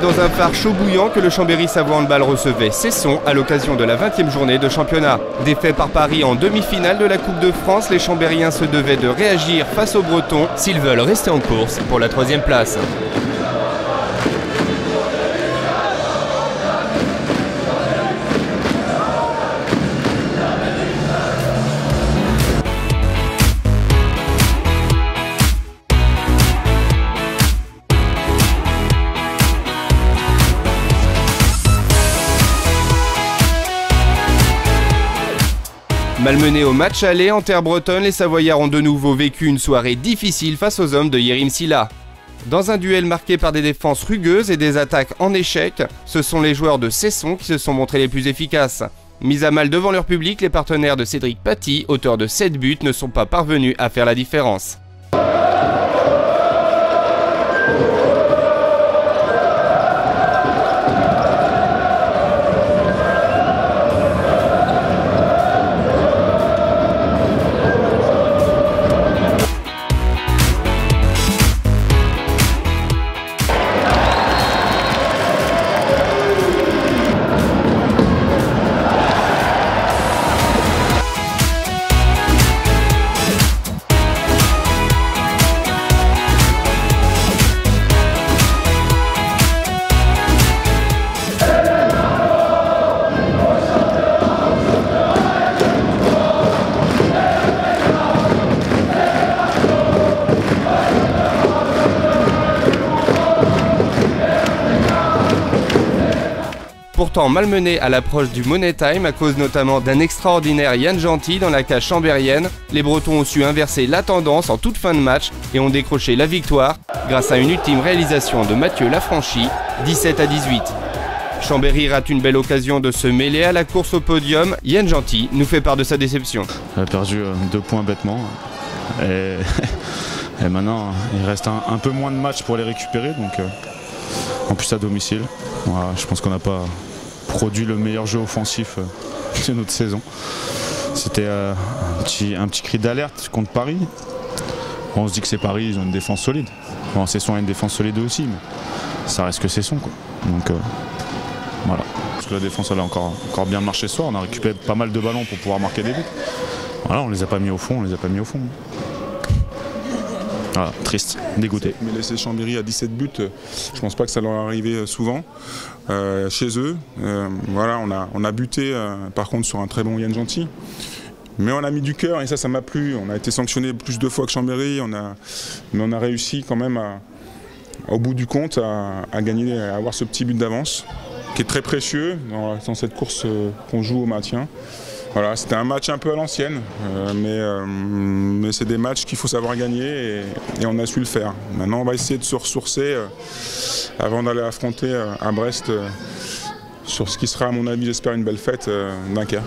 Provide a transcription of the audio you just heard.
dans un phare chaud bouillant que le Chambéry Savoie Handball recevait Cesson à l'occasion de la 20e journée de championnat. Défait par Paris en demi-finale de la Coupe de France, les Chambériens se devaient de réagir face aux Bretons s'ils veulent rester en course pour la 3e place. Malmenés au match aller en terre bretonne, les Savoyards ont de nouveau vécu une soirée difficile face aux hommes de Yerim Silla. Dans un duel marqué par des défenses rugueuses et des attaques en échec, ce sont les joueurs de Cesson qui se sont montrés les plus efficaces. Mis à mal devant leur public, les partenaires de Cédric Paty, auteur de 7 buts, ne sont pas parvenus à faire la différence. Pourtant malmenés à l'approche du Money Time à cause notamment d'un extraordinaire Yann Gentil dans la cage chambérienne, les Bretons ont su inverser la tendance en toute fin de match et ont décroché la victoire grâce à une ultime réalisation de Mathieu Lafranchi, 17-18. Chambéry rate une belle occasion de se mêler à la course au podium. Yann Gentil nous fait part de sa déception. On a perdu 2 points bêtement et maintenant il reste un peu moins de matchs pour les récupérer, donc en plus à domicile. Voilà, je pense qu'on n'a pas produit le meilleur jeu offensif de notre saison. C'était un petit cri d'alerte contre Paris. Bon, on se dit que c'est Paris, ils ont une défense solide. Bon, Cesson a une défense solide aussi, mais ça reste que Cesson, quoi. Donc voilà. Parce que la défense elle a encore bien marché ce soir. On a récupéré pas mal de ballons pour pouvoir marquer des buts. Voilà, on les a pas mis au fond, Voilà, triste, dégoûté. Mais laisser Chambéry à 17 buts, je pense pas que ça leur est arrivé souvent chez eux. Voilà, on a buté par contre sur un très bon Yann Gentil. Mais on a mis du cœur et ça m'a plu. On a été sanctionné plus de fois que Chambéry, mais on a réussi quand même au bout du compte à gagner, à avoir ce petit but d'avance qui est très précieux dans cette course qu'on joue au maintien. Voilà, c'était un match un peu à l'ancienne, mais c'est des matchs qu'il faut savoir gagner et on a su le faire. Maintenant, on va essayer de se ressourcer avant d'aller affronter à Brest sur ce qui sera, à mon avis, j'espère, une belle fête, Dunkerque.